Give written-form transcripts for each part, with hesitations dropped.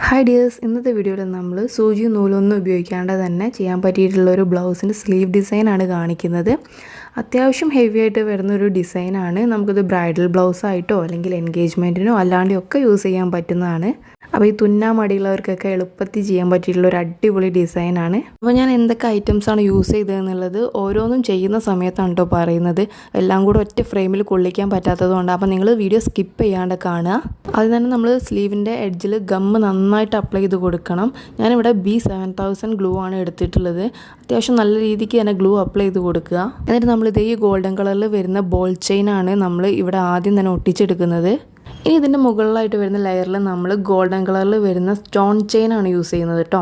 Hi dears, ഇന്നത്തെ വീഡിയോയിൽ നമ്മൾ സൂചിയും നൂലൊന്നും ഉപയോഗിക്കാണ്ട് തന്നെ ചെയ്യാൻ പറ്റിയിട്ടുള്ള ഒരു ബ്ലൗസിൻ്റെ സ്ലീവ് ഡിസൈനാണ് കാണിക്കുന്നത്. അത്യാവശ്യം ഹെവി ആയിട്ട് വരുന്നൊരു ഡിസൈനാണ്. നമുക്കിത് ബ്രൈഡൽ ബ്ലൗസായിട്ടോ അല്ലെങ്കിൽ എൻഗേജ്മെൻറ്റിനോ അല്ലാണ്ടൊക്കെ യൂസ് ചെയ്യാൻ പറ്റുന്നതാണ്. അപ്പോൾ ഈ തുന്നാൻ മടിയുള്ളവർക്കൊക്കെ എളുപ്പത്തിൽ ചെയ്യാൻ പറ്റിയിട്ടുള്ള ഒരു അടിപൊളി ഡിസൈനാണ്. അപ്പോൾ ഞാൻ എന്തൊക്കെ ഐറ്റംസാണ് യൂസ് ചെയ്തതെന്നുള്ളത് ഓരോന്നും ചെയ്യുന്ന സമയത്താണ് കേട്ടോ പറയുന്നത്. എല്ലാം കൂടെ ഒറ്റ ഫ്രെയിമിൽ കൊള്ളിക്കാൻ പറ്റാത്തതുകൊണ്ട് അപ്പോൾ നിങ്ങൾ വീഡിയോ സ്കിപ്പ് ചെയ്യാണ്ട് കാണുക. അത് തന്നെ നമ്മൾ സ്ലീവിൻ്റെ എഡ്ജിൽ ഗമ്മ് നന്നായിട്ട് അപ്ലൈ ചെയ്ത് കൊടുക്കണം. ഞാനിവിടെ B7000 ഗ്ലൂ ആണ് എടുത്തിട്ടുള്ളത്. അത്യാവശ്യം നല്ല രീതിക്ക് തന്നെ ഗ്ലൂ അപ്ലൈ ചെയ്ത് കൊടുക്കുക. എന്നിട്ട് നമ്മളിത് ഈ ഗോൾഡൻ കളറിൽ വരുന്ന ബോൾ ചെയിനാണ് നമ്മൾ ഇവിടെ ആദ്യം തന്നെ ഒട്ടിച്ചെടുക്കുന്നത്. ഇനി ഇതിൻ്റെ മുകളിലായിട്ട് വരുന്ന ലെയറിൽ നമ്മൾ ഗോൾഡൻ കളറിൽ വരുന്ന സ്റ്റോൺ ചെയിനാണ് യൂസ് ചെയ്യുന്നത് കേട്ടോ.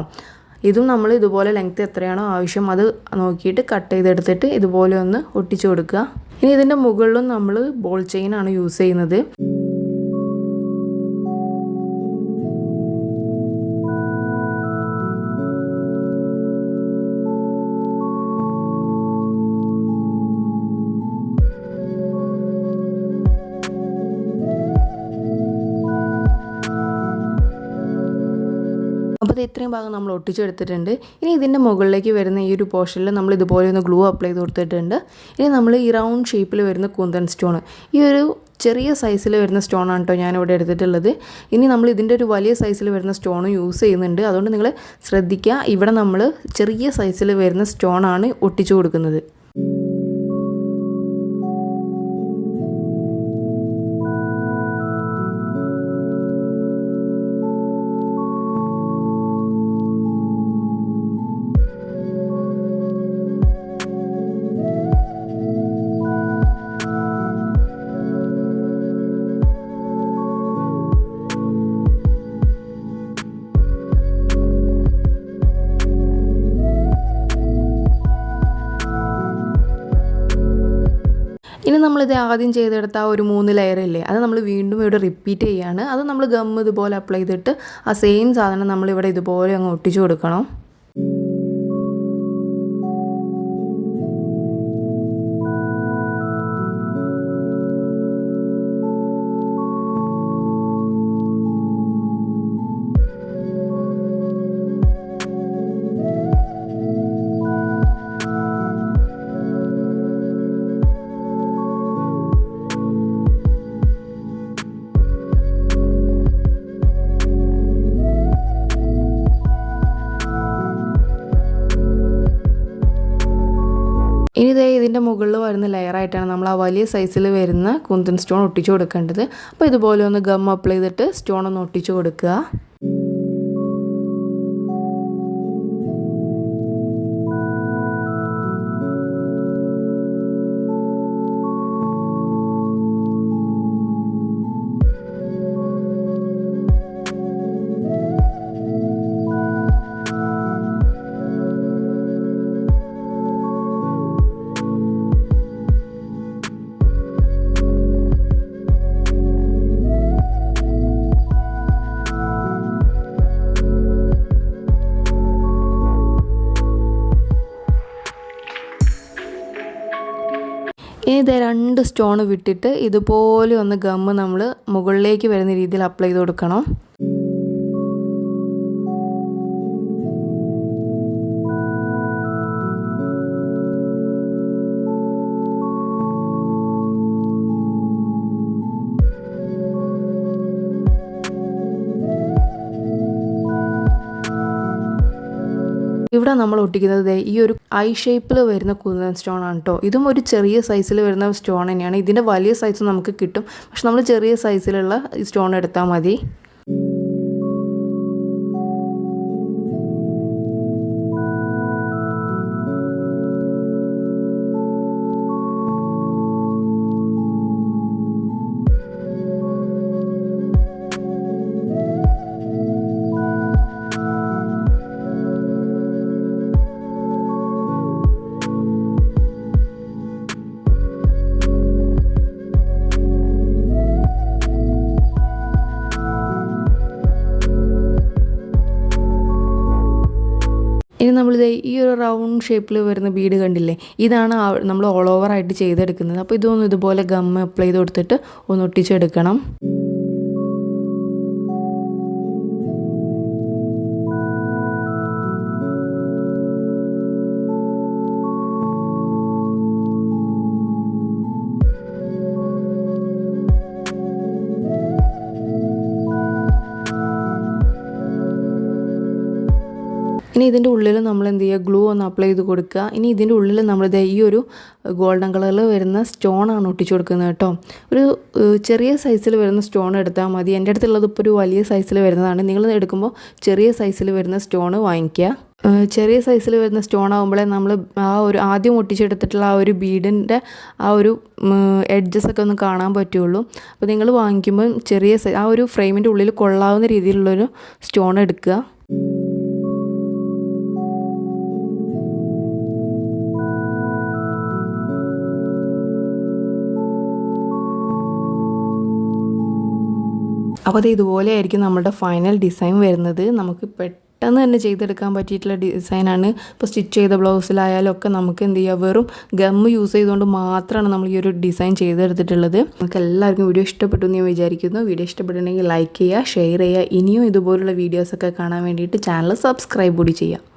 ഇതും നമ്മൾ ഇതുപോലെ ലെങ്ത്ത് എത്രയാണോ ആവശ്യം അത് നോക്കിയിട്ട് കട്ട് ചെയ്തെടുത്തിട്ട് ഇതുപോലെ ഒന്ന് ഒട്ടിച്ചു കൊടുക്കുക. ഇനി ഇതിൻ്റെ മുകളിലും നമ്മൾ ബോൾ ചെയിനാണ് യൂസ് ചെയ്യുന്നത്. അപ്പോൾ ഇത് ഇത്രയും ഭാഗം നമ്മൾ ഒട്ടിച്ചെടുത്തിട്ടുണ്ട്. ഇനി ഇതിൻ്റെ മുകളിലേക്ക് വരുന്ന ഈ ഒരു പോർഷനിൽ നമ്മൾ ഇതുപോലെ ഒന്ന് ഗ്ലൂ അപ്ലൈ ചെയ്ത് കൊടുത്തിട്ടുണ്ട്. ഇനി നമ്മൾ ഈ റൗണ്ട് ഷേപ്പിൽ വരുന്ന കുന്തൻ സ്റ്റോൺ, ഈ ഒരു ചെറിയ സൈസിൽ വരുന്ന സ്റ്റോണാണ് കേട്ടോ ഞാനിവിടെ എടുത്തിട്ടുള്ളത്. ഇനി നമ്മൾ ഇതിൻ്റെ ഒരു വലിയ സൈസിൽ വരുന്ന സ്റ്റോൺ യൂസ് ചെയ്യുന്നുണ്ട്. അതുകൊണ്ട് നിങ്ങൾ ശ്രദ്ധിക്കുക, ഇവിടെ നമ്മൾ ചെറിയ സൈസിൽ വരുന്ന സ്റ്റോണാണ് ഒട്ടിച്ചു കൊടുക്കുന്നത്. ഇനി നമ്മളിത് ആദ്യം ചെയ്തെടുത്ത ആ ഒരു 3 ലെയറില്ലേ, അത് നമ്മൾ വീണ്ടും ഇവിടെ റിപ്പീറ്റ് ചെയ്യാണ്. അത് നമ്മൾ ഗം ഇതുപോലെ അപ്ലൈ ചെയ്തിട്ട് ആ സെയിം സാധനം നമ്മളിവിടെ ഇതുപോലെ അങ്ങ് ഒട്ടിച്ചു കൊടുക്കണം. ഇനി ഇതിൻ്റെ മുകളിൽ വരുന്ന ലെയറായിട്ടാണ് നമ്മൾ ആ വലിയ സൈസിൽ വരുന്ന കുന്തൻ സ്റ്റോൺ ഒട്ടിച്ചു കൊടുക്കേണ്ടത്. അപ്പോൾ ഇതുപോലെ ഒന്ന് ഗം അപ്ലൈ ചെയ്തിട്ട് സ്റ്റോൺ ഒന്ന് ഒട്ടിച്ചു കൊടുക്കുക. ഇനി ഇത് 2 സ്റ്റോൺ വിട്ടിട്ട് ഇതുപോലെ ഒന്ന് ഗമ്മ് നമ്മൾ മുകളിലേക്ക് വരുന്ന രീതിയിൽ അപ്ലൈ ചെയ്ത് കൊടുക്കണം. ഇവിടെ നമ്മൾ ഒട്ടിക്കുന്നത് ഈ ഒരു ഐ ഷേപ്പിൽ വരുന്ന കുന്തൻ സ്റ്റോൺ ആണ് കേട്ടോ. ഇതും ഒരു ചെറിയ സൈസിൽ വരുന്ന സ്റ്റോൺ തന്നെയാണ്. ഇതിൻ്റെ വലിയ സൈസ് നമുക്ക് കിട്ടും, പക്ഷെ നമ്മൾ ചെറിയ സൈസിലുള്ള സ്റ്റോൺ എടുത്താൽ മതി. ഇനി നമ്മളിത് ഈ ഒരു റൗണ്ട് ഷേപ്പിൽ വരുന്ന ബീഡ് കണ്ടില്ലേ, ഇതാണ് നമ്മൾ ഓൾ ഓവറായിട്ട് ചെയ്തെടുക്കുന്നത്. അപ്പോൾ ഇതൊന്ന് ഇതുപോലെ ഗം അപ്ലൈ ചെയ്ത് കൊടുത്തിട്ട് ഒന്ന് ഒട്ടിച്ചെടുക്കണം. ഇനി ഇതിൻ്റെ ഉള്ളിൽ നമ്മൾ എന്ത് ചെയ്യുക, ഗ്ലൂ ഒന്ന് അപ്ലൈ ചെയ്ത് കൊടുക്കുക. ഇനി ഇതിൻ്റെ ഉള്ളിൽ നമ്മളിത് ഈ ഒരു ഗോൾഡൻ കളറിൽ വരുന്ന സ്റ്റോണാണ് ഒട്ടിച്ച് കൊടുക്കുന്നത് കേട്ടോ. ഒരു ചെറിയ സൈസിൽ വരുന്ന സ്റ്റോൺ എടുത്താൽ മതി. എൻ്റെ അടുത്തുള്ളത് ഇപ്പോൾ ഒരു വലിയ സൈസിൽ വരുന്നതാണ്. നിങ്ങൾ എടുക്കുമ്പോൾ ചെറിയ സൈസിൽ വരുന്ന സ്റ്റോൺ വാങ്ങിക്കുക. ചെറിയ സൈസിൽ വരുന്ന സ്റ്റോൺ ആകുമ്പോഴേ നമ്മൾ ആ ഒരു ആദ്യം ഒട്ടിച്ചെടുത്തിട്ടുള്ള ആ ഒരു ബീഡിൻ്റെ ആ ഒരു എഡ്ജസ് ഒക്കെ ഒന്ന് കാണാൻ പറ്റുള്ളൂ. അപ്പോൾ നിങ്ങൾ വാങ്ങിക്കുമ്പോൾ ചെറിയ ആ ഒരു ഫ്രെയിമിൻ്റെ ഉള്ളിൽ കൊള്ളാവുന്ന രീതിയിലുള്ളൊരു സ്റ്റോൺ എടുക്കുക. അപ്പോൾ അത് ഇതുപോലെ ആയിരിക്കും നമ്മുടെ ഫൈനൽ ഡിസൈൻ വരുന്നത്. നമുക്ക് പെട്ടെന്ന് തന്നെ ചെയ്തെടുക്കാൻ പറ്റിയിട്ടുള്ള ഡിസൈനാണ്. ഇപ്പോൾ സ്റ്റിച്ച് ചെയ്ത ബ്ലൗസിലായാലും ഒക്കെ നമുക്ക് എന്ത് ചെയ്യുക, വെറും ഗമ്മ് യൂസ് ചെയ്തുകൊണ്ട് മാത്രമാണ് നമ്മൾ ഈ ഒരു ഡിസൈൻ ചെയ്തെടുത്തിട്ടുള്ളത്. നമുക്ക് എല്ലാവർക്കും വീഡിയോ ഇഷ്ടപ്പെട്ടു എന്ന് ഞാൻ വിചാരിക്കുന്നു. വീഡിയോ ഇഷ്ടപ്പെട്ടിട്ടുണ്ടെങ്കിൽ ലൈക്ക് ചെയ്യുക, ഷെയർ ചെയ്യുക. ഇനിയും ഇതുപോലുള്ള വീഡിയോസൊക്കെ കാണാൻ വേണ്ടിയിട്ട് ചാനൽ സബ്സ്ക്രൈബ് കൂടി ചെയ്യുക.